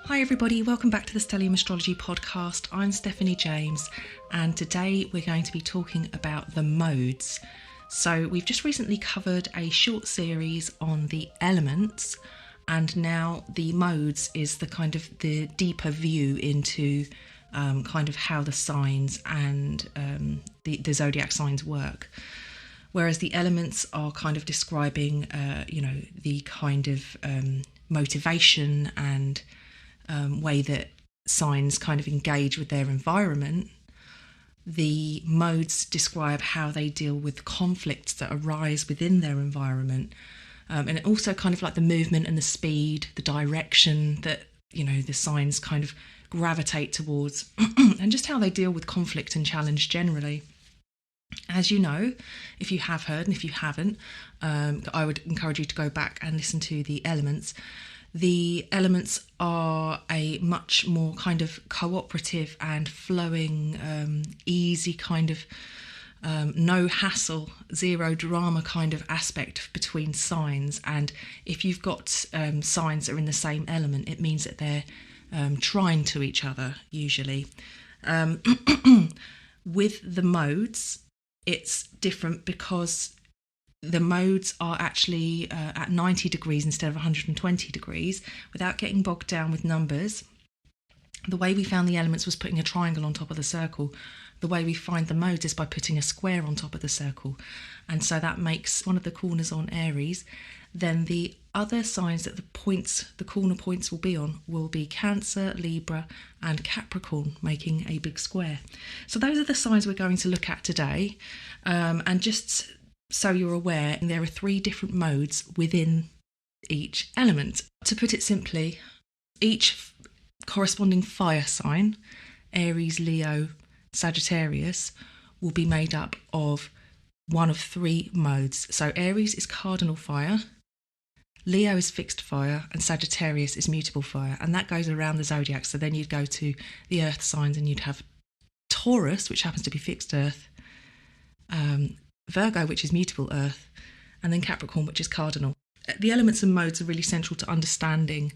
Hi everybody, welcome back to the Stellium Astrology podcast. I'm Stephanie James and today we're going to be talking about the modes. So we've just recently covered a short series on the elements and now the modes is the deeper view into kind of how the signs and the zodiac signs work. Whereas the elements are kind of describing, the kind of motivation and way that signs kind of engage with their environment. The modes describe how they deal with conflicts that arise within their environment, and also kind of like the movement and the speed, the direction that the signs kind of gravitate towards, and just how they deal with conflict and challenge generally. As you know, if you have heard, and if you haven't, I would encourage you to go back and listen to the elements. The elements are a much more kind of cooperative and flowing, easy kind of no hassle, zero drama kind of aspect between signs. And if you've got signs that are in the same element, it means that they're trine to each other usually. With the modes, it's different because the modes are actually at 90 degrees instead of 120 degrees without getting bogged down with numbers. The way we found the elements was putting a triangle on top of the circle. The way we find the modes is by putting a square on top of the circle. And so that makes one of the corners on Aries. Then the other signs that the corner points will be on will be Cancer, Libra and Capricorn, making a big square. So those are the signs we're going to look at today. And just so you're aware, there are 3 different modes within each element. To put it simply, each corresponding fire sign, Aries, Leo, Sagittarius, will be made up of one of 3 modes. So Aries is cardinal fire, Leo is fixed fire, and Sagittarius is mutable fire. And that goes around the zodiac. So then you'd go to the earth signs and you'd have Taurus, which happens to be fixed earth, Virgo, which is mutable earth, and then Capricorn, which is cardinal. The elements and modes are really central to understanding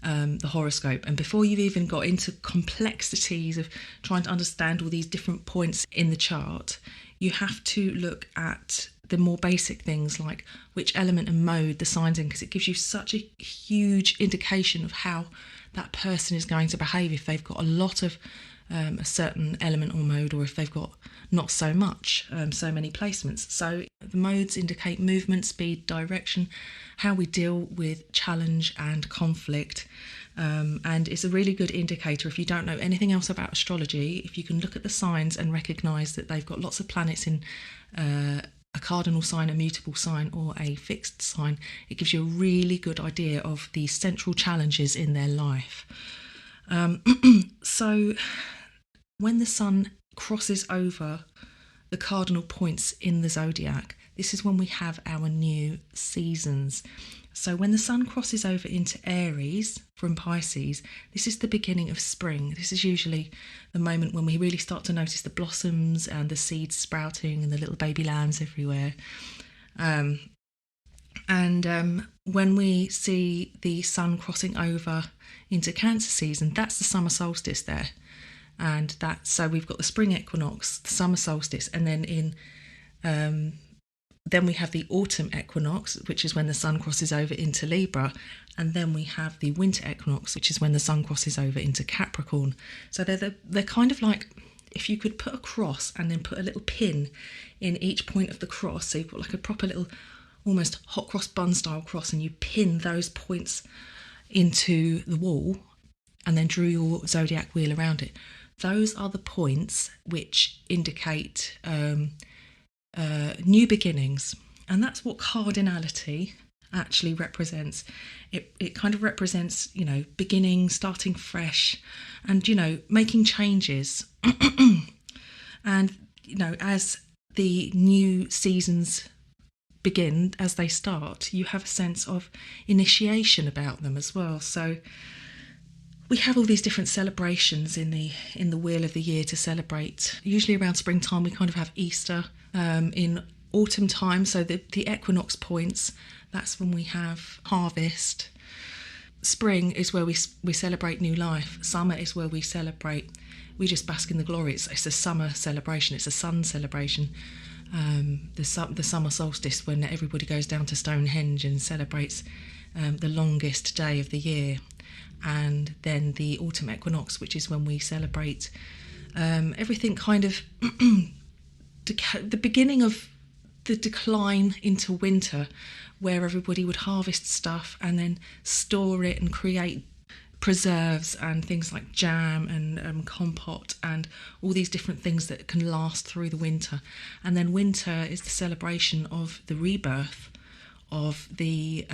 the horoscope. And before you've even got into complexities of trying to understand all these different points in the chart, you have to look at the more basic things like which element and mode the sign's in, because it gives you such a huge indication of how that person is going to behave if they've got a lot of a certain element or mode, or if they've got not so much, so many placements. So the modes indicate movement, speed, direction, how we deal with challenge and conflict, and it's a really good indicator. If you don't know anything else about astrology, if you can look at the signs and recognise that they've got lots of planets in a cardinal sign, a mutable sign or a fixed sign, it gives you a really good idea of the central challenges in their life. So when the sun crosses over the cardinal points in the zodiac, this is when we have our new seasons. So when the sun crosses over into Aries from Pisces, this is the beginning of spring. This is usually the moment when we really start to notice the blossoms and the seeds sprouting and the little baby lambs everywhere. When we see the sun crossing over into Cancer season, that's the summer solstice there. And so we've got the spring equinox, the summer solstice, and then then we have the autumn equinox, which is when the sun crosses over into Libra, and then we have the winter equinox, which is when the sun crosses over into Capricorn. So they're kind of like, if you could put a cross and then put a little pin in each point of the cross, so you've got like a proper little almost hot cross bun style cross, and you pin those points into the wall and then drew your zodiac wheel around it. Those are the points which indicate new beginnings, and that's what cardinality actually represents. It kind of represents, beginning, starting fresh, and making changes. And as the new seasons begin, as they start, you have a sense of initiation about them as well. So we have all these different celebrations in the wheel of the year to celebrate. Usually around springtime we kind of have Easter. In autumn time, so the equinox points, that's when we have harvest. spring is where we celebrate new life. Summer is where we just bask in the glory. It's a summer celebration. It's a sun celebration. The summer solstice, when everybody goes down to Stonehenge and celebrates the longest day of the year. And then the autumn equinox, which is when we celebrate everything kind of the beginning of the decline into winter, where everybody would harvest stuff and then store it and create preserves and things like jam and compote and all these different things that can last through the winter. And then winter is the celebration of the rebirth of the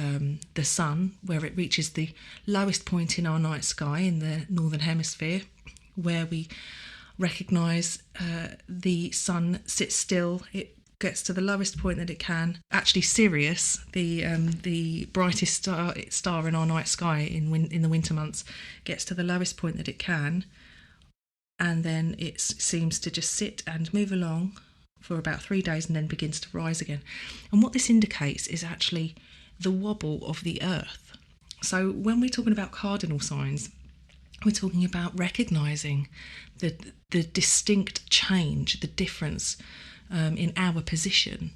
sun, where it reaches the lowest point in our night sky in the northern hemisphere, where we recognise the sun sits still. It gets to the lowest point that it can. Actually, Sirius, the brightest star in our night sky in the winter months, gets to the lowest point that it can, and then it seems to just sit and move along for about 3 days and then begins to rise again. And what this indicates is actually the wobble of the earth. So when we're talking about cardinal signs, we're talking about recognising the distinct change, the difference in our position,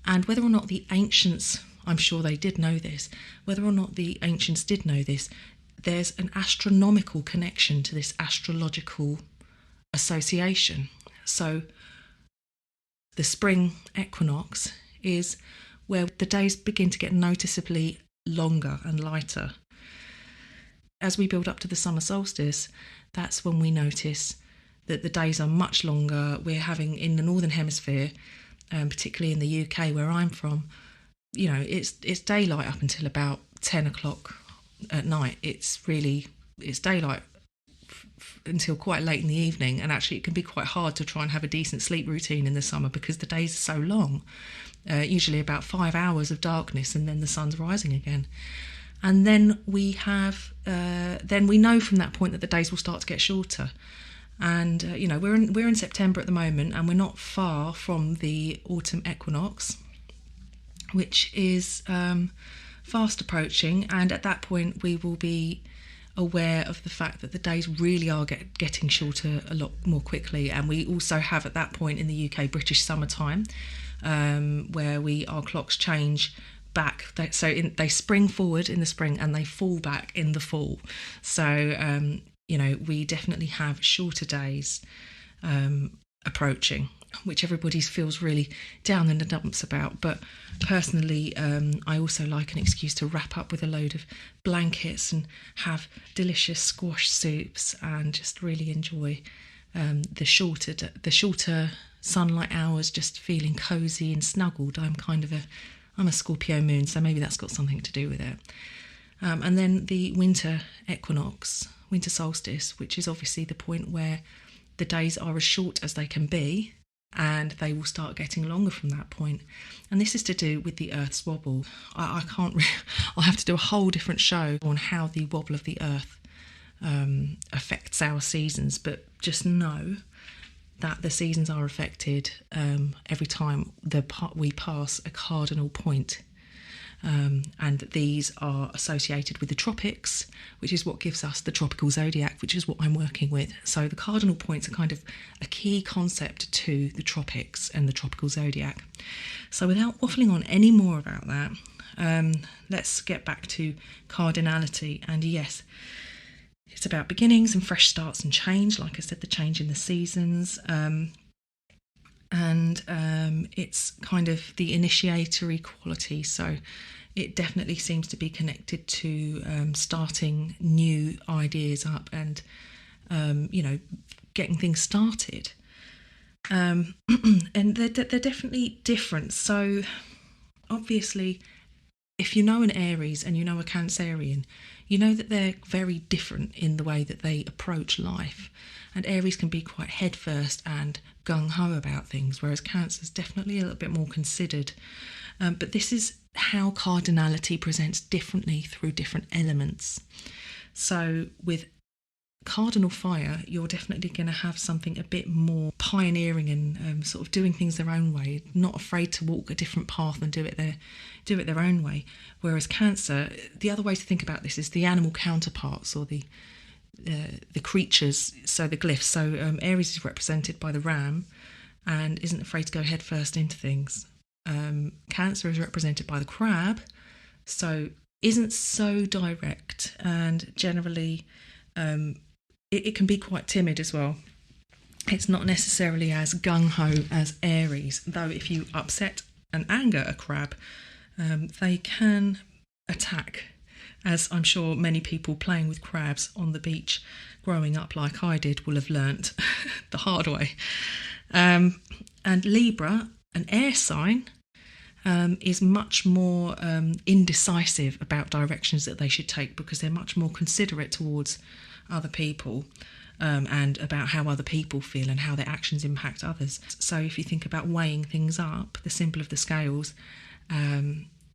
and whether or not the ancients, I'm sure they did know this, whether or not the ancients did know this, there's an astronomical connection to this astrological association. So the spring equinox is where the days begin to get noticeably longer and lighter. As we build up to the summer solstice, that's when we notice that the days are much longer. We're having, in the northern hemisphere, particularly in the UK where I'm from, it's daylight up until about 10 o'clock at night. It's daylight until quite late in the evening, and actually it can be quite hard to try and have a decent sleep routine in the summer because the days are so long, usually about 5 hours of darkness, and then the sun's rising again. And then we know from that point that the days will start to get shorter. And we're in September at the moment, and we're not far from the autumn equinox, which is fast approaching. And at that point, we will be aware of the fact that the days really are getting shorter a lot more quickly. And we also have at that point in the UK British summertime, where our clocks change back. They spring forward in the spring and they fall back in the fall. So we definitely have shorter days approaching, which everybody feels really down in the dumps about. But personally, I also like an excuse to wrap up with a load of blankets and have delicious squash soups and just really enjoy the shorter sunlight hours, just feeling cosy and snuggled. I'm a Scorpio moon, so maybe that's got something to do with it. And then the winter equinox, winter solstice, which is obviously the point where the days are as short as they can be, and they will start getting longer from that point. And this is to do with the Earth's wobble. I'll have to do a whole different show on how the wobble of the Earth affects our seasons, but just know that the seasons are affected every time we pass a cardinal point. And these are associated with the tropics, which is what gives us the tropical zodiac, which is what I'm working with. So the cardinal points are kind of a key concept to the tropics and the tropical zodiac. So without waffling on any more about that, let's get back to cardinality. And yes, it's about beginnings and fresh starts and change. Like I said, the change in the seasons. It's kind of the initiatory quality. So it definitely seems to be connected to starting new ideas up and, getting things started. And they're definitely different. So obviously, if you know an Aries and you know a Cancerian, you know that they're very different in the way that they approach life. And Aries can be quite headfirst and gung-ho about things, whereas Cancer's definitely a little bit more considered. But this is how cardinality presents differently through different elements. So with Cardinal fire, you're definitely going to have something a bit more pioneering and sort of doing things their own way, not afraid to walk a different path and do it their own way. Whereas Cancer, the other way to think about this is the animal counterparts, or the creatures, so the glyphs. So Aries is represented by the ram and isn't afraid to go head first into things. Cancer is represented by the crab, so isn't so direct, and generally it can be quite timid as well. It's not necessarily as gung-ho as Aries, though if you upset and anger a crab, they can attack, as I'm sure many people playing with crabs on the beach growing up like I did will have learnt the hard way. And Libra, an air sign, is much more indecisive about directions that they should take, because they're much more considerate towards other people and about how other people feel and how their actions impact others. So if you think about weighing things up, the symbol of the scales,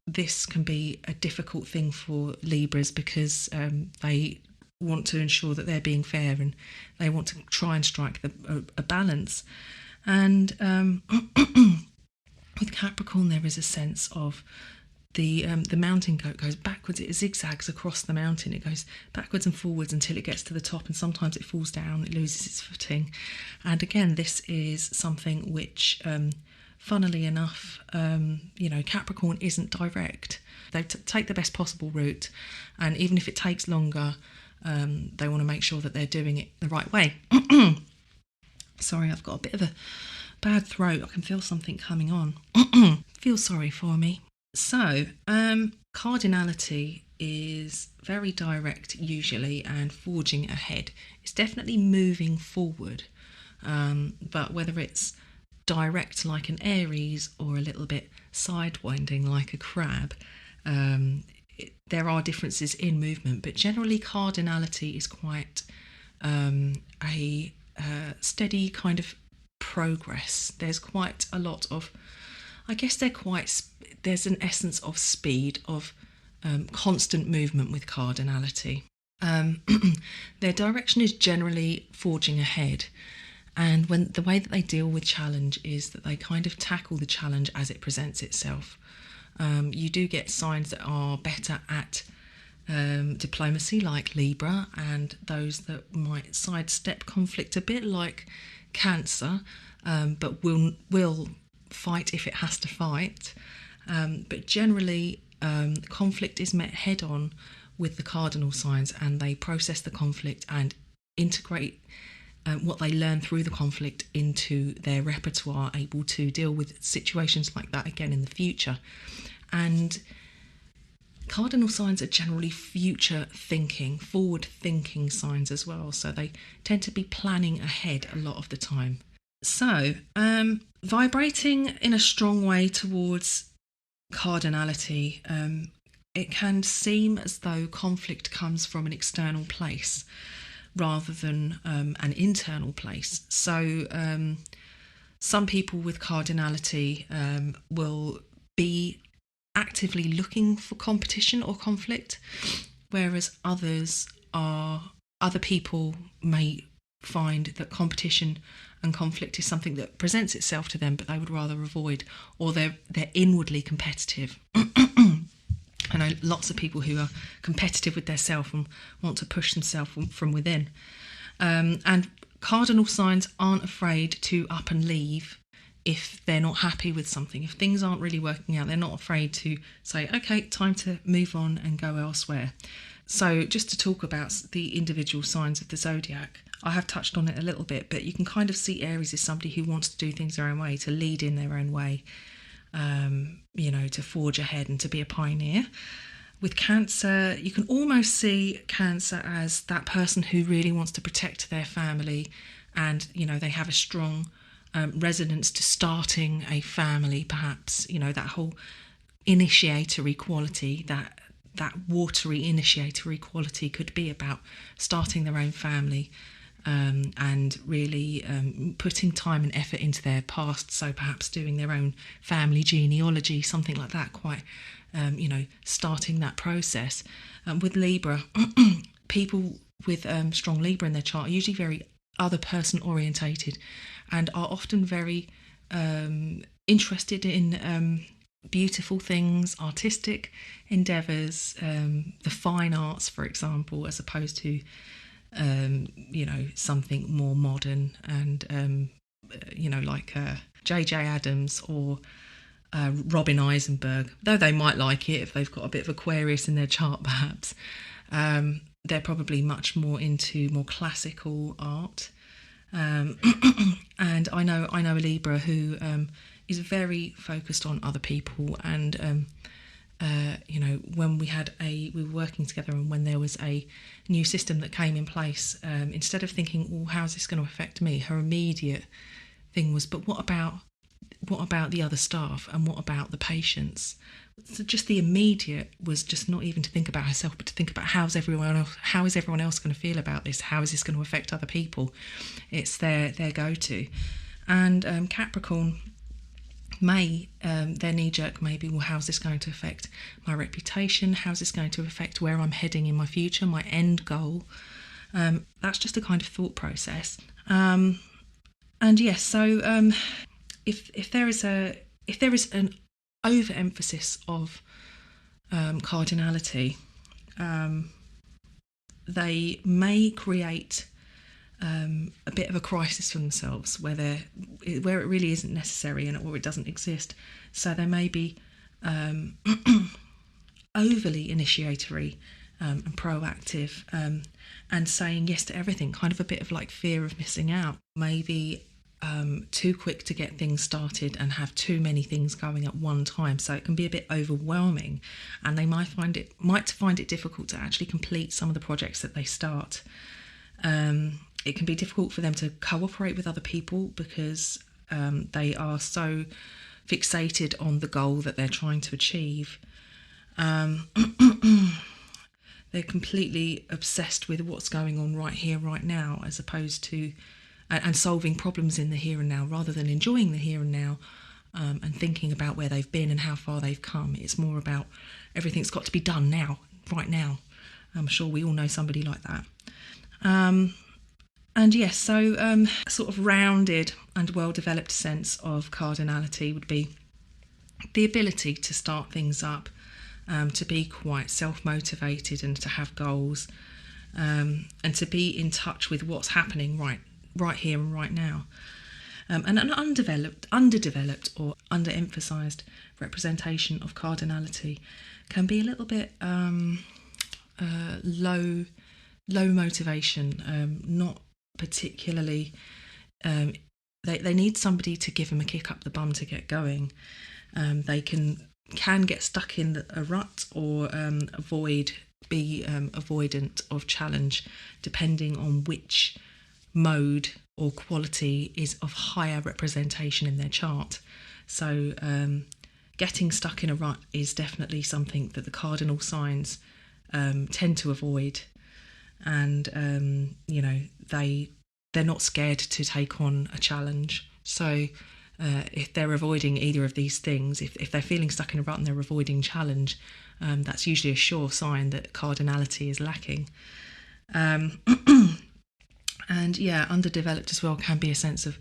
this can be a difficult thing for Libras, because they want to ensure that they're being fair and they want to try and strike a balance. And with Capricorn, there is a sense of the mountain goat goes backwards. It zigzags across the mountain. It goes backwards and forwards until it gets to the top, and sometimes it falls down, it loses its footing. And again, this is something which, funnily enough, Capricorn isn't direct. They take the best possible route, and even if it takes longer, they want to make sure that they're doing it the right way. Sorry, I've got a bit of a bad throat. I can feel something coming on. Feel sorry for me. So, cardinality is very direct usually and forging ahead. It's definitely moving forward, but whether it's direct like an Aries or a little bit sidewinding like a crab, there are differences in movement, but generally cardinality is quite a steady kind of progress. There's quite a lot of, I guess there's an essence of speed, of constant movement with cardinality. Their direction is generally forging ahead, and when the way that they deal with challenge is that they kind of tackle the challenge as it presents itself. You do get signs that are better at diplomacy, like Libra, and those that might sidestep conflict a bit, like Cancer, but will fight if it has to fight. But generally, conflict is met head on with the cardinal signs, and they process the conflict and integrate what they learn through the conflict into their repertoire, able to deal with situations like that again in the future. And cardinal signs are generally future thinking, forward thinking signs as well, so they tend to be planning ahead a lot of the time. So vibrating in a strong way towards cardinality, it can seem as though conflict comes from an external place rather than an internal place. So some people with cardinality will be actively looking for competition or conflict, whereas other people may find that competition and conflict is something that presents itself to them, but they would rather avoid, or they're inwardly competitive. I know lots of people who are competitive with their self and want to push themselves from within. And cardinal signs aren't afraid to up and leave if they're not happy with something. If things aren't really working out, they're not afraid to say, okay, time to move on and go elsewhere. So just to talk about the individual signs of the zodiac, I have touched on it a little bit, but you can kind of see Aries as somebody who wants to do things their own way, to lead in their own way, to forge ahead and to be a pioneer. With Cancer, you can almost see Cancer as that person who really wants to protect their family, and, they have a strong resonance to starting a family, perhaps, that whole initiatory quality, that watery initiatory quality could be about starting their own family, and really putting time and effort into their past, so perhaps doing their own family genealogy, something like that, quite, starting that process. With Libra, people with strong Libra in their chart are usually very other person orientated, and are often very interested in beautiful things, artistic endeavours, the fine arts, for example, as opposed to something more modern and like J.J. Addams or Robin Eisenberg. Though they might like it if they've got a bit of Aquarius in their chart, perhaps. They're probably much more into more classical art. And I know a Libra who is very focused on other people, and when we were working together, and when there was a new system that came in place, instead of thinking, well, how's this going to affect me, her immediate thing was, but what about the other staff, and what about the patients? So just the immediate was just not even to think about herself, but to think about how is everyone else going to feel about this? How is this going to affect other people? It's their go-to. And Capricorn their knee-jerk may be, well, how's this going to affect my reputation? How's this going to affect where I'm heading in my future, my end goal? That's just a kind of thought process. And yes, so if there is an overemphasis of cardinality, they may create a bit of a crisis for themselves where it really isn't necessary, or it doesn't exist. So they may be overly initiatory and proactive, and saying yes to everything, kind of a bit of like fear of missing out. Maybe too quick to get things started and have too many things going at one time, so it can be a bit overwhelming, and they might find it difficult to actually complete some of the projects that they start. It can be difficult for them to cooperate with other people because they are so fixated on the goal that they're trying to achieve. They're completely obsessed with what's going on right here, right now, as opposed to and solving problems in the here and now, rather than enjoying the here and now and thinking about where they've been and how far they've come. It's more about everything's got to be done now, right now. I'm sure we all know somebody like that. And yes, so a sort of rounded and well-developed sense of cardinality would be the ability to start things up, to be quite self-motivated and to have goals, and to be in touch with what's happening right here and right now. And an underdeveloped or underemphasised representation of cardinality can be a little bit low motivation, not particularly. They need somebody to give them a kick up the bum to get going. They can get stuck in a rut or be avoidant of challenge, depending on which mode or quality is of higher representation in their chart. So getting stuck in a rut is definitely something that the cardinal signs tend to avoid. And they're not scared to take on a challenge. So if they're avoiding either of these things, if they're feeling stuck in a rut and they're avoiding challenge, that's usually a sure sign that cardinality is lacking. And yeah, underdeveloped as well can be a sense of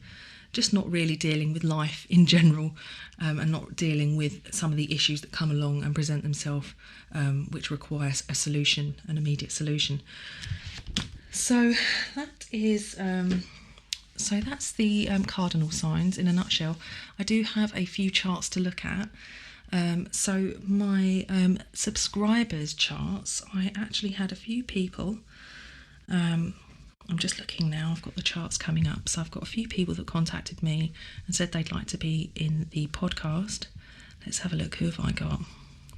just not really dealing with life in general, and not dealing with some of the issues that come along and present themselves, which requires a solution, an immediate solution. So that's the cardinal signs in a nutshell. I do have a few charts to look at. So my subscribers' charts, I actually had a few people. I'm just looking now, I've got the charts coming up. So I've got a few people that contacted me and said they'd like to be in the podcast. Let's have a look, who have I got?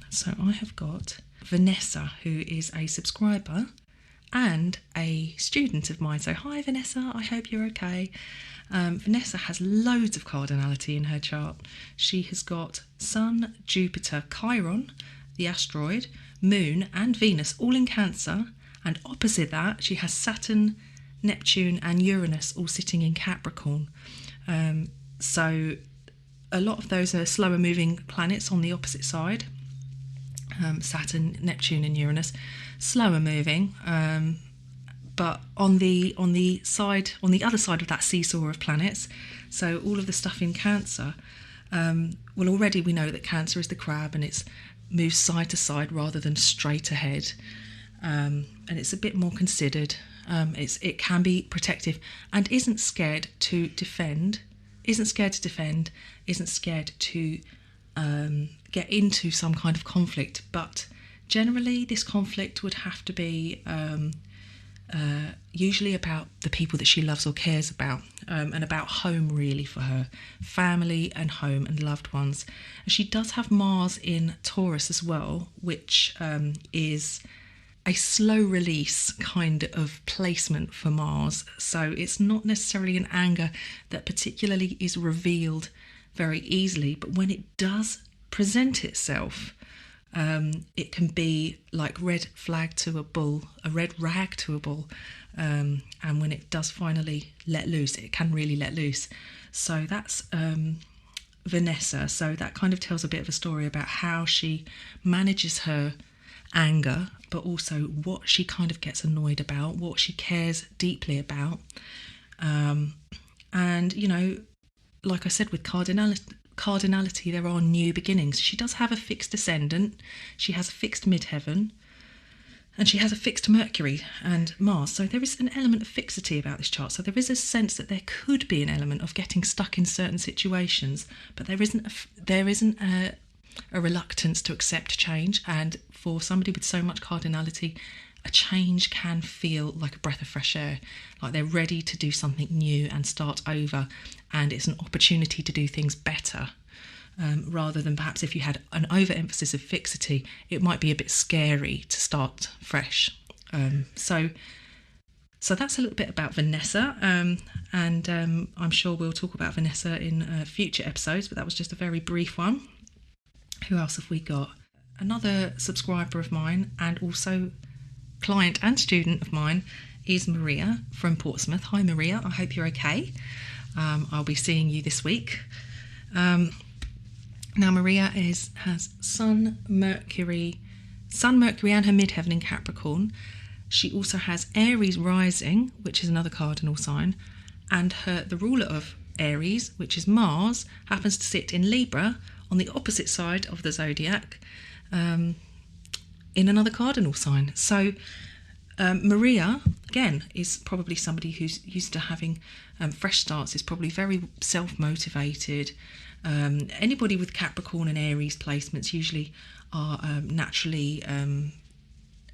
So I have got Vanessa, who is a subscriber and a student of mine. So hi Vanessa, I hope you're okay. Vanessa has loads of cardinality in her chart. She has got Sun, Jupiter, Chiron, the asteroid, Moon and Venus all in Cancer, and opposite that she has Saturn, Neptune and Uranus all sitting in Capricorn. So a lot of those are slower moving planets on the opposite side. Saturn, Neptune and Uranus, slower moving, but on the other side of that seesaw of planets, so all of the stuff in Cancer, well, already we know that Cancer is the crab and it's moves side to side rather than straight ahead, and it's a bit more considered. It can be protective and isn't scared to defend, isn't scared to get into some kind of conflict, but generally this conflict would have to be usually about the people that she loves or cares about, and about home, really, for her, family and home and loved ones. And she does have Mars in Taurus as well, which is a slow release kind of placement for Mars. So it's not necessarily an anger that particularly is revealed very easily, but when it does present itself, it can be like red flag to a bull, a red rag to a bull, and when it does finally let loose, it can really let loose. So that's Vanessa. So that kind of tells a bit of a story about how she manages her anger, but also what she kind of gets annoyed about, what she cares deeply about. And, you know, like I said, with cardinality, there are new beginnings. She does have a fixed ascendant, she has a fixed midheaven, and she has a fixed Mercury and Mars. So there is an element of fixity about this chart. So there is a sense that there could be an element of getting stuck in certain situations, but there isn't a reluctance to accept change. And for somebody with so much cardinality, a change can feel like a breath of fresh air, like they're ready to do something new and start over, and it's an opportunity to do things better, rather than perhaps if you had an overemphasis of fixity, it might be a bit scary to start fresh. So that's a little bit about Vanessa, and I'm sure we'll talk about Vanessa in future episodes, but that was just a very brief one. Who else have we got? Another subscriber of mine and also client and student of mine is Maria from Portsmouth. Hi Maria, I hope you're okay. I'll be seeing you this week. Now Maria has Sun, Mercury and her midheaven in Capricorn. She also has Aries rising, which is another cardinal sign, and the ruler of Aries, which is Mars, happens to sit in Libra on the opposite side of the zodiac, in another cardinal sign. So Maria, again, is probably somebody who's used to having fresh starts, is probably very self-motivated. Anybody with Capricorn and Aries placements usually are naturally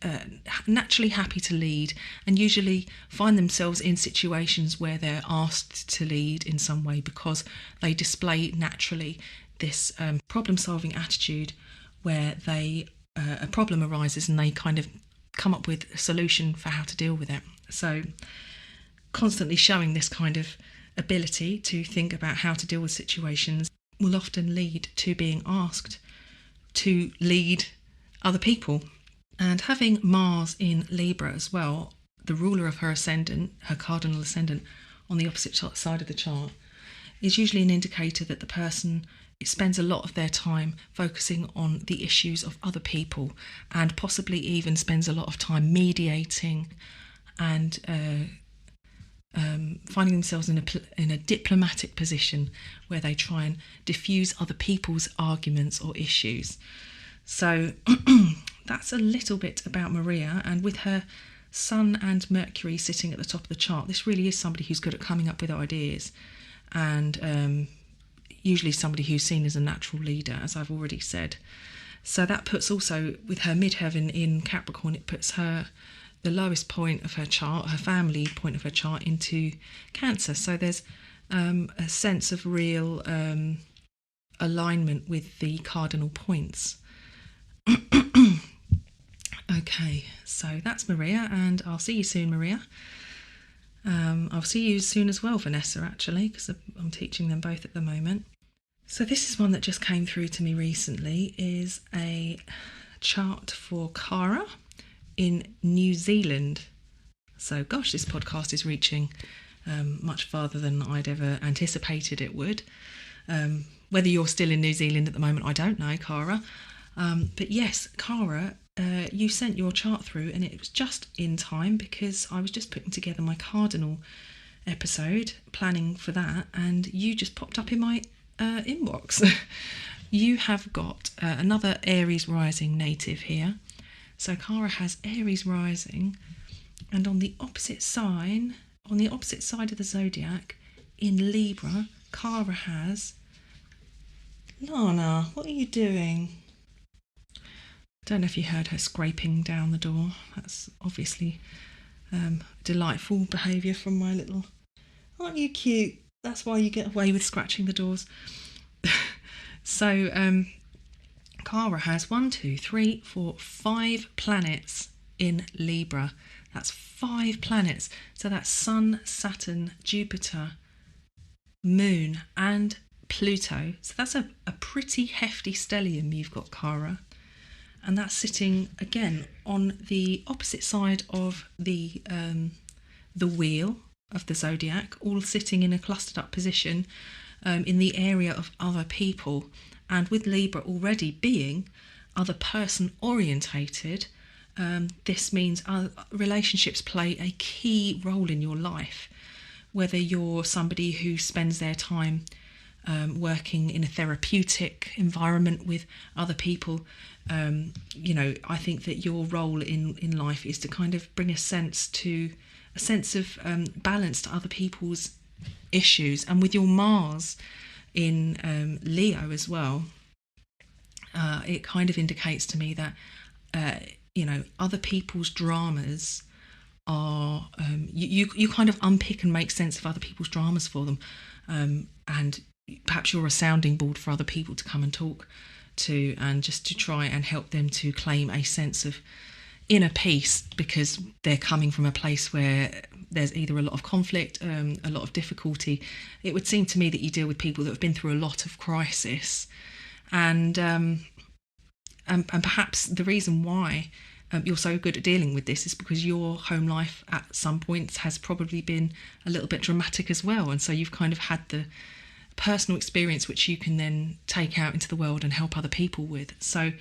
happy to lead, and usually find themselves in situations where they're asked to lead in some way, because they display naturally this problem-solving attitude where a problem arises and they kind of come up with a solution for how to deal with it. So constantly showing this kind of ability to think about how to deal with situations will often lead to being asked to lead other people. And having Mars in Libra as well, the ruler of her ascendant, her cardinal ascendant, on the opposite side of the chart, is usually an indicator that the person spends a lot of their time focusing on the issues of other people, and possibly even spends a lot of time mediating and finding themselves in a diplomatic position where they try and diffuse other people's arguments or issues. So that's a little bit about Maria, and with her Sun and Mercury sitting at the top of the chart, this really is somebody who's good at coming up with ideas, and usually somebody who's seen as a natural leader, as I've already said. So that puts also, with her midheaven in Capricorn, it puts her, the lowest point of her chart, her family point of her chart, into Cancer. So there's a sense of real alignment with the cardinal points. Okay, so that's Maria, and I'll see you soon, Maria. I'll see you soon as well, Vanessa, actually, because I'm teaching them both at the moment. So this is one that just came through to me recently, is a chart for Cara in New Zealand. So gosh, this podcast is reaching much farther than I'd ever anticipated it would. Whether you're still in New Zealand at the moment, I don't know, Cara. But yes, Cara you sent your chart through, and it was just in time because I was just putting together my Cardinal episode, planning for that, and you just popped up in my inbox. You have got another Aries rising native here. So Cara has Aries rising, and on the opposite side of the zodiac, in Libra, Cara has... Lana, what are you doing? Don't know if you heard her scraping down the door. That's obviously delightful behaviour from my little... Aren't you cute? That's why you get away with scratching the doors. So, Cara has 5 planets in Libra. That's 5 planets. So that's Sun, Saturn, Jupiter, Moon and Pluto. So that's a pretty hefty stellium you've got, Cara. And that's sitting, again, on the opposite side of the wheel of the zodiac, all sitting in a clustered up position in the area of other people. And with Libra already being other person orientated, this means relationships play a key role in your life. Whether you're somebody who spends their time working in a therapeutic environment with other people, I think that your role in life is to kind of bring a sense of balance to other people's issues. And with your Mars in Leo as well, it kind of indicates to me that other people's dramas are you kind of unpick and make sense of other people's dramas for them, and perhaps you're a sounding board for other people to come and talk to, and just to try and help them to claim a sense of inner peace, because they're coming from a place where there's either a lot of conflict, a lot of difficulty. It would seem to me that you deal with people that have been through a lot of crisis, and perhaps the reason why you're so good at dealing with this is because your home life at some points has probably been a little bit dramatic as well, and so you've kind of had the personal experience which you can then take out into the world and help other people with. So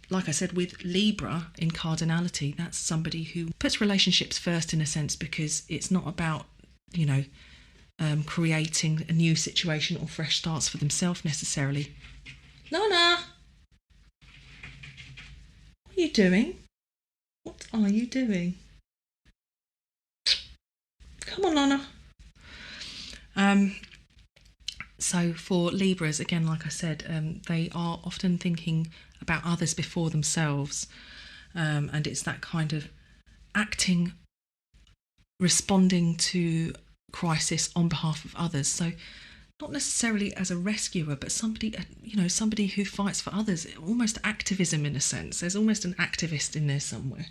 like I said, with Libra in cardinality, that's somebody who puts relationships first in a sense, because it's not about creating a new situation or fresh starts for themselves necessarily. Lana, what are you doing? What are you doing? Come on, Lana. So for Libras, again, like I said, they are often thinking about others before themselves, and it's that kind of responding to crisis on behalf of others. So not necessarily as a rescuer, but somebody who fights for others, almost activism in a sense. There's almost an activist in there somewhere.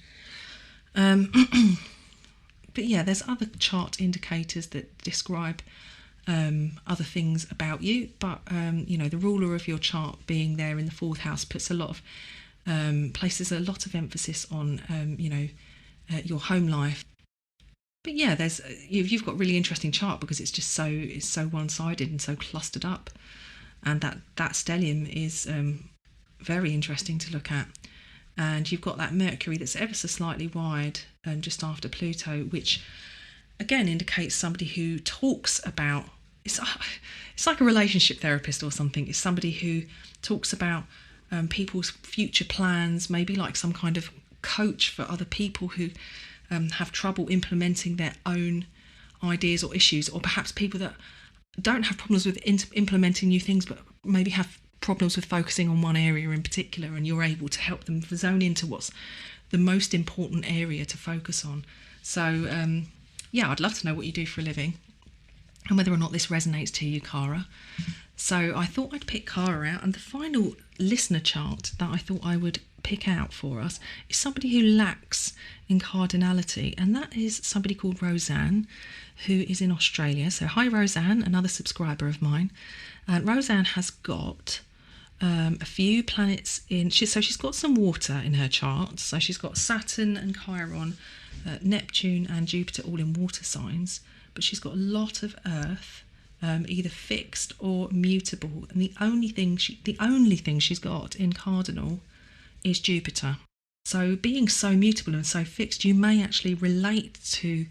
But yeah, there's other chart indicators that describe other things about you, but the ruler of your chart being there in the 4th house puts places a lot of emphasis on your home life. But yeah, you've got a really interesting chart because it's so one-sided and so clustered up, and that stellium is very interesting to look at. And you've got that Mercury that's ever so slightly wide just after Pluto, which again indicates somebody who talks about, it's like a relationship therapist or something. It's somebody who talks about people's future plans, maybe like some kind of coach for other people who have trouble implementing their own ideas or issues, or perhaps people that don't have problems with implementing new things but maybe have problems with focusing on one area in particular, and you're able to help them zone into what's the most important area to focus on. So I'd love to know what you do for a living and whether or not this resonates to you, Cara. So I thought I'd pick Cara out, and the final listener chart that I thought I would pick out for us is somebody who lacks in cardinality, and that is somebody called Roseanne, who is in Australia. So hi Roseanne, another subscriber of mine. Roseanne has got a few planets in, she's got some water in her chart. So she's got Saturn and Chiron, Neptune and Jupiter all in water signs, but she's got a lot of earth, either fixed or mutable, and the only thing she's got in cardinal is Jupiter. So being so mutable and so fixed, you may actually relate to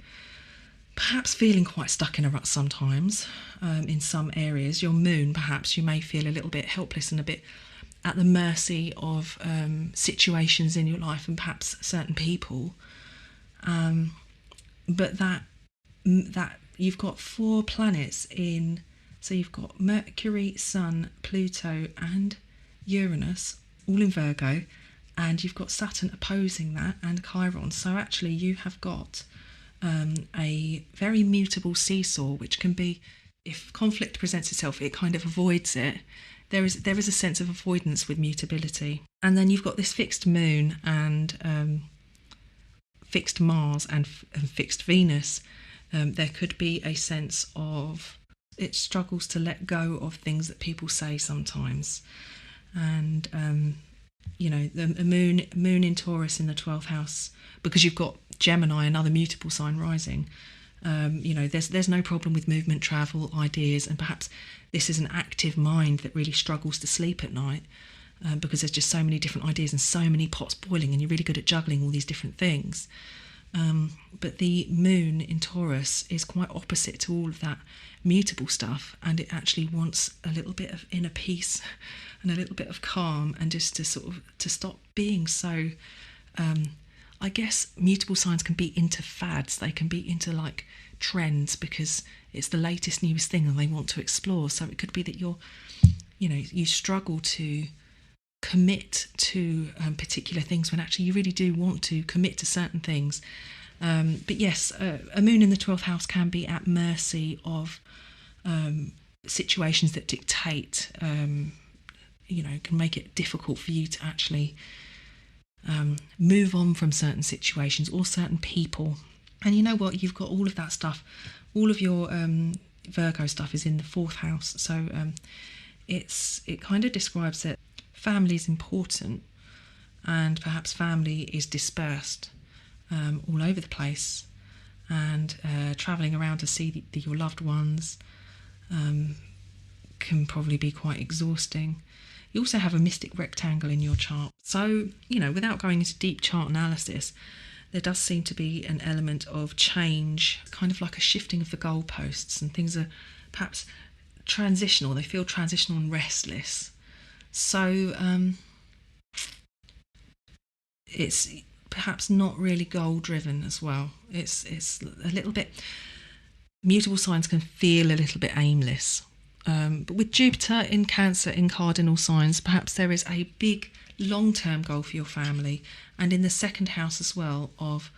perhaps feeling quite stuck in a rut sometimes. In some areas, your moon, perhaps you may feel a little bit helpless and a bit at the mercy of situations in your life and perhaps certain people. But that you've got 4 planets in, so you've got Mercury, Sun, Pluto and Uranus all in Virgo, and you've got Saturn opposing that and Chiron. So actually you have got a very mutable seesaw, which can be, if conflict presents itself, it kind of avoids it. There is a sense of avoidance with mutability. And then you've got this fixed moon and fixed Mars and fixed Venus. There could be a sense of it struggles to let go of things that people say sometimes. And the moon in Taurus in the 12th house, because you've got Gemini, another mutable sign rising. There's no problem with movement, travel, ideas, and perhaps this is an active mind that really struggles to sleep at night because there's just so many different ideas and so many pots boiling, and you're really good at juggling all these different things. But the moon in Taurus is quite opposite to all of that mutable stuff, and it actually wants a little bit of inner peace and a little bit of calm, and just to stop being so I guess mutable signs can be into fads. They can be into like trends because it's the latest, newest thing and they want to explore. So it could be that you struggle to commit to particular things when actually you really do want to commit to certain things. But yes, a moon in the 12th house can be at mercy of situations that dictate, can make it difficult for you to actually move on from certain situations or certain people. And you know what, you've got all of that stuff, all of your Virgo stuff is in the 4th house, so it kind of describes that family is important, and perhaps family is dispersed all over the place, and travelling around to see your loved ones can probably be quite exhausting. You also have a mystic rectangle in your chart. So, without going into deep chart analysis, there does seem to be an element of change, kind of like a shifting of the goalposts, and things are perhaps transitional. They feel transitional and restless. So it's perhaps not really goal-driven as well. It's a little bit... Mutable signs can feel a little bit aimless. But with Jupiter in Cancer in cardinal signs, perhaps there is a big long-term goal for your family, and in the 2nd house as well of,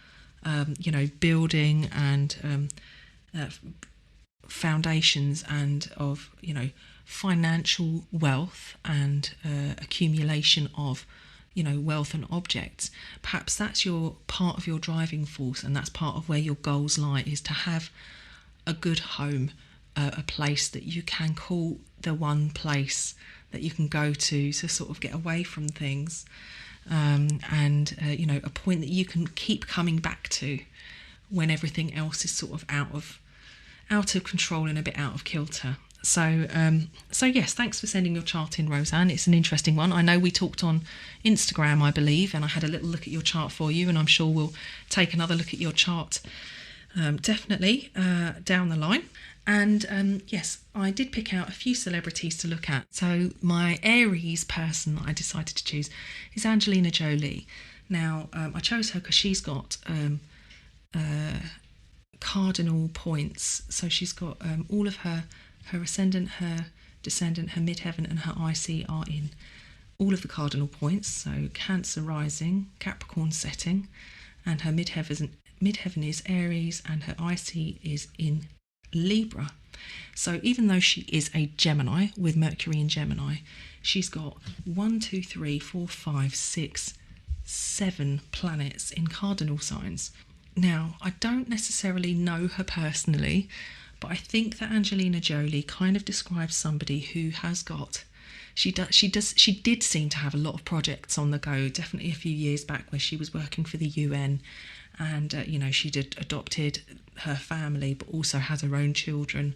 building and foundations, and of, financial wealth and accumulation of, wealth and objects. Perhaps that's your part of your driving force, and that's part of where your goals lie, is to have a good home, a place that you can call the one place that you can go to sort of get away from things, and a point that you can keep coming back to when everything else is sort of out of control and a bit out of kilter. So yes, thanks for sending your chart in, Roseanne. It's an interesting one. I know we talked on Instagram, I believe, and I had a little look at your chart for you, and I'm sure we'll take another look at your chart definitely down the line. And yes, I did pick out a few celebrities to look at. So my Aries person that I decided to choose is Angelina Jolie. Now, I chose her because she's got cardinal points. So she's got all of her ascendant, her descendant, her midheaven and her IC are in all of the cardinal points. So Cancer rising, Capricorn setting, and her midheaven is Aries and her IC is in Libra. So even though she is a Gemini with Mercury in Gemini, she's got 7 planets in cardinal signs. Now, I don't necessarily know her personally, but I think that Angelina Jolie kind of describes somebody who has got... She did seem to have a lot of projects on the go, definitely a few years back where she was working for the UN, and she'd adopted her family but also had her own children.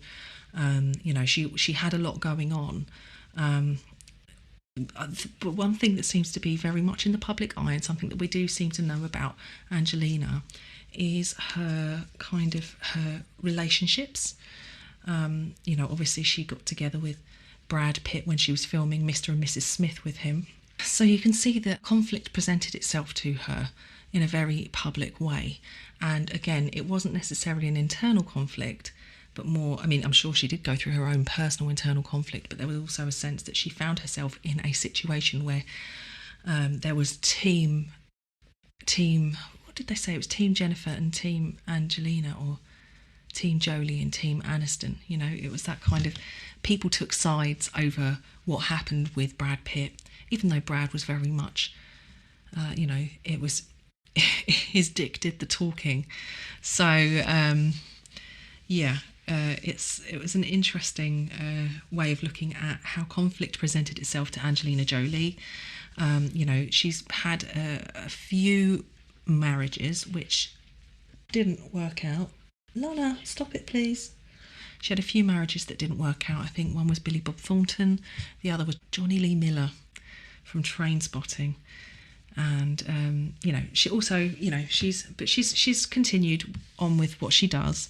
She had a lot going on, But one thing that seems to be very much in the public eye, and something that we do seem to know about Angelina, is her relationships. Obviously she got together with Brad Pitt when she was filming Mr. and Mrs. Smith with him. So you can see that conflict presented itself to her in a very public way. And again, it wasn't necessarily an internal conflict, but more, I'm sure she did go through her own personal internal conflict, but there was also a sense that she found herself in a situation where there was team, what did they say? It was Team Jennifer and Team Angelina, or Team Jolie and Team Aniston. It was that kind of, people took sides over what happened with Brad Pitt, even though Brad was very much, it was his dick did the talking. So, it was an interesting way of looking at how conflict presented itself to Angelina Jolie. She's had a few marriages which didn't work out. Lola, stop it, please. She had a few marriages that didn't work out. I think one was Billy Bob Thornton, the other was Johnny Lee Miller from Trainspotting. And she also, she's continued on with what she does.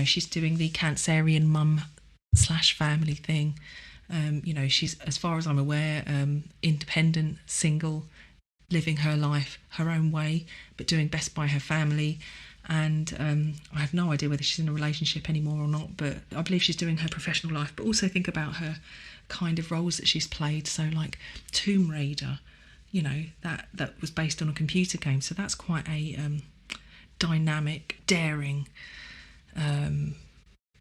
She's doing the Cancerian mum/family thing. She's, as far as I'm aware, independent, single, living her life her own way, but doing best by her family. And I have no idea whether she's in a relationship anymore or not, but I believe she's doing her professional life. But also think about her kind of roles that she's played. So like Tomb Raider, that was based on a computer game. So that's quite a dynamic, daring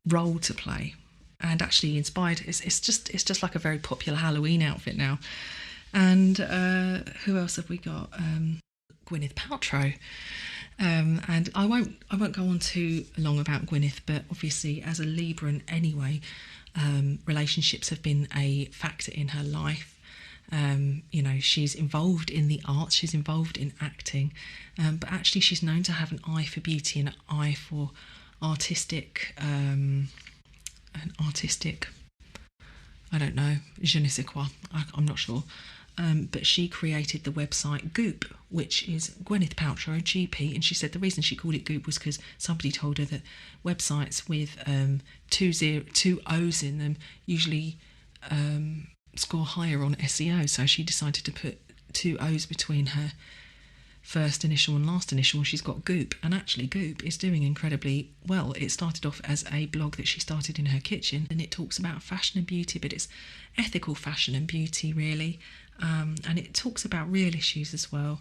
role to play, and actually inspired. It's just like a very popular Halloween outfit now. And who else have we got? Gwyneth Paltrow. And I won't go on too long about Gwyneth, but obviously as a Libran anyway, relationships have been a factor in her life. She's involved in the arts, she's involved in acting, but actually she's known to have an eye for beauty and an eye for artistic, I don't know, je ne sais quoi, I'm not sure. But she created the website Goop, which is Gwyneth Paltrow, GP, and she said the reason she called it Goop was because somebody told her that websites with two O's in them usually score higher on SEO, so she decided to put two O's between her first initial and last initial, and she's got Goop. And actually Goop is doing incredibly well. It started off as a blog that she started in her kitchen, and it talks about fashion and beauty, but it's ethical fashion and beauty really, and it talks about real issues as well.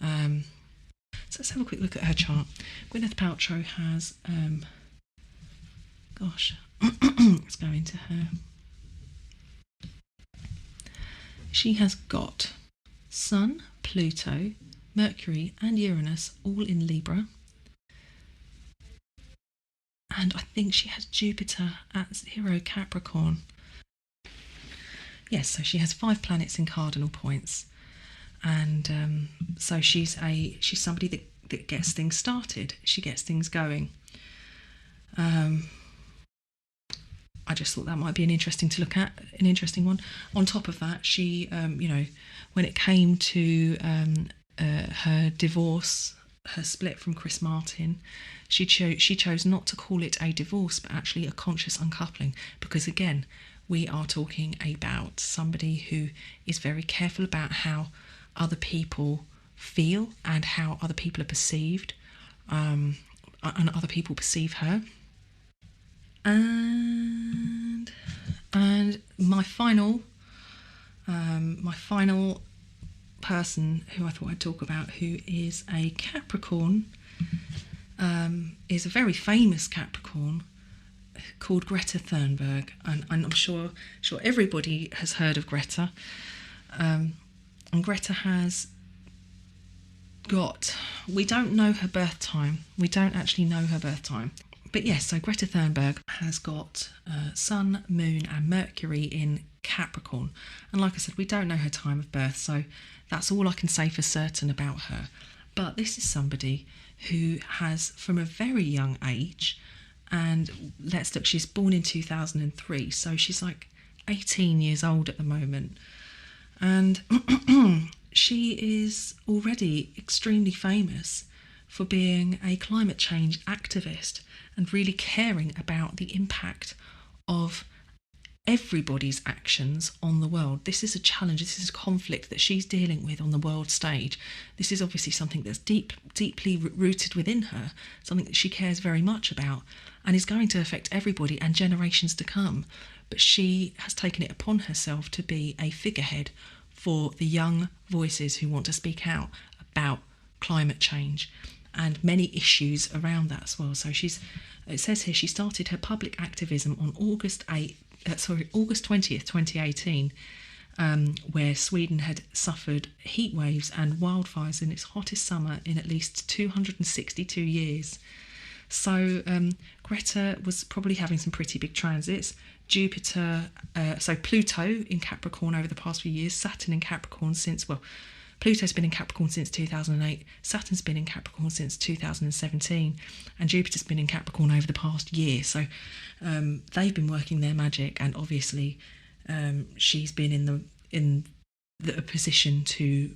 So let's have a quick look at her chart. Gwyneth Paltrow has let's go into her. She has got Sun, Pluto, Mercury and Uranus all in Libra. And I think she has Jupiter at 0 Capricorn. Yes, so she has 5 planets in cardinal points. And so she's somebody that gets things started. She gets things going. I just thought that might be an interesting one. On top of that, she, when it came to her divorce, her split from Chris Martin, she chose not to call it a divorce, but actually a conscious uncoupling, because again, we are talking about somebody who is very careful about how other people feel and how other people are perceived, and other people perceive her. And my final person who I thought I'd talk about, who is a Capricorn, is a very famous Capricorn called Greta Thurnberg, and I'm sure everybody has heard of Greta. And Greta has got, we don't know her birth time. We don't actually know her birth time. But yes, so Greta Thurnberg has got Sun, Moon and Mercury in Capricorn. And like I said, we don't know her time of birth, so that's all I can say for certain about her. But this is somebody who has, from a very young age, and let's look, she's born in 2003, so she's like 18 years old at the moment. And she is already extremely famous for being a climate change activist and really caring about the impact of everybody's actions on the world. This is a challenge, this is a conflict that she's dealing with on the world stage. This is obviously something that's deeply rooted within her, something that she cares very much about and is going to affect everybody and generations to come. But she has taken it upon herself to be a figurehead for the young voices who want to speak out about climate change and many issues around that as well. So it says here she started her public activism on August 20th, 2018, where Sweden had suffered heat waves and wildfires in its hottest summer in at least 262 years. So Greta was probably having some pretty big transits. Pluto in Capricorn over the past few years, Saturn in Capricorn Pluto's been in Capricorn since 2008, Saturn's been in Capricorn since 2017, and Jupiter's been in Capricorn over the past year. So they've been working their magic, and obviously she's been in the position to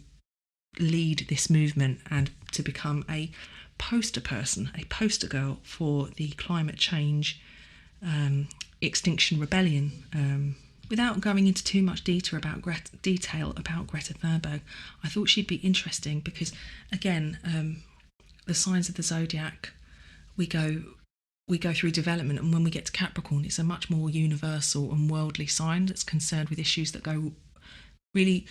lead this movement and to become a poster person, a poster girl for the climate change Extinction Rebellion. Without going into too much detail about Greta Thurnberg, I thought she'd be interesting because, again, the signs of the zodiac, we go through development, and when we get to Capricorn, it's a much more universal and worldly sign that's concerned with issues that go really,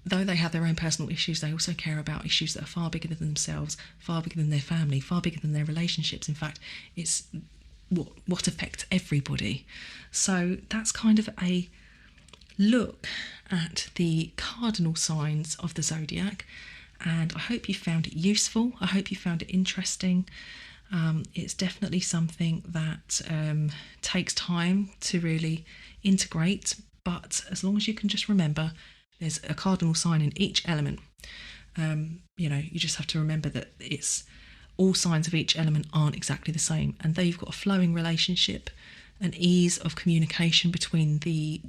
though they have their own personal issues, they also care about issues that are far bigger than themselves, far bigger than their family, far bigger than their relationships. In fact, it's what affects everybody. So that's kind of a look at the cardinal signs of the zodiac, and I hope you found it useful. I hope you found it interesting. It's definitely something that takes time to really integrate, but as long as you can just remember there's a cardinal sign in each element, you just have to remember that it's all signs of each element aren't exactly the same, and they've got a flowing relationship, an ease of communication between the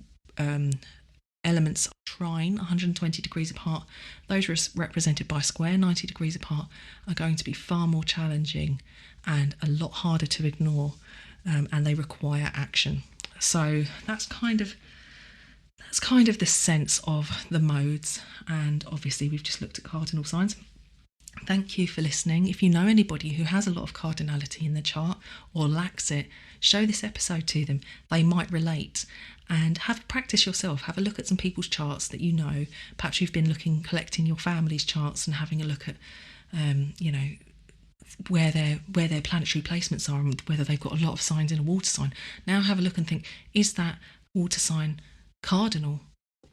elements trine, 120 degrees apart. Those are represented by square, 90 degrees apart, are going to be far more challenging and a lot harder to ignore, and they require action. So that's kind of the sense of the modes, and obviously we've just looked at cardinal signs. Thank you for listening. If you know anybody who has a lot of cardinality in their chart or lacks it, show this episode to them. They might relate, and have a practice yourself. Have a look at some people's charts that you know. Perhaps you've been collecting your family's charts and having a look at, where their planetary placements are and whether they've got a lot of signs in a water sign. Now have a look and think, is that water sign cardinal?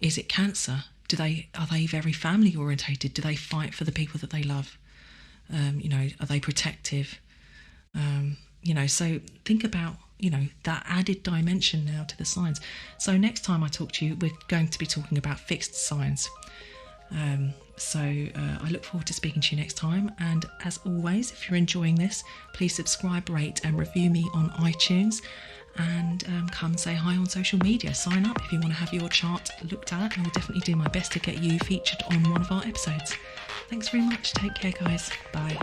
Is it Cancer? Are they very family orientated? Do they fight for the people that they love? Are they protective? So think about, that added dimension now to the signs. So next time I talk to you, we're going to be talking about fixed signs. I look forward to speaking to you next time. And as always, if you're enjoying this, please subscribe, rate and review me on iTunes. And come say hi on social media. Sign up if you want to have your chart looked at. I will definitely do my best to get you featured on one of our episodes. Thanks very much. Take care, guys. Bye.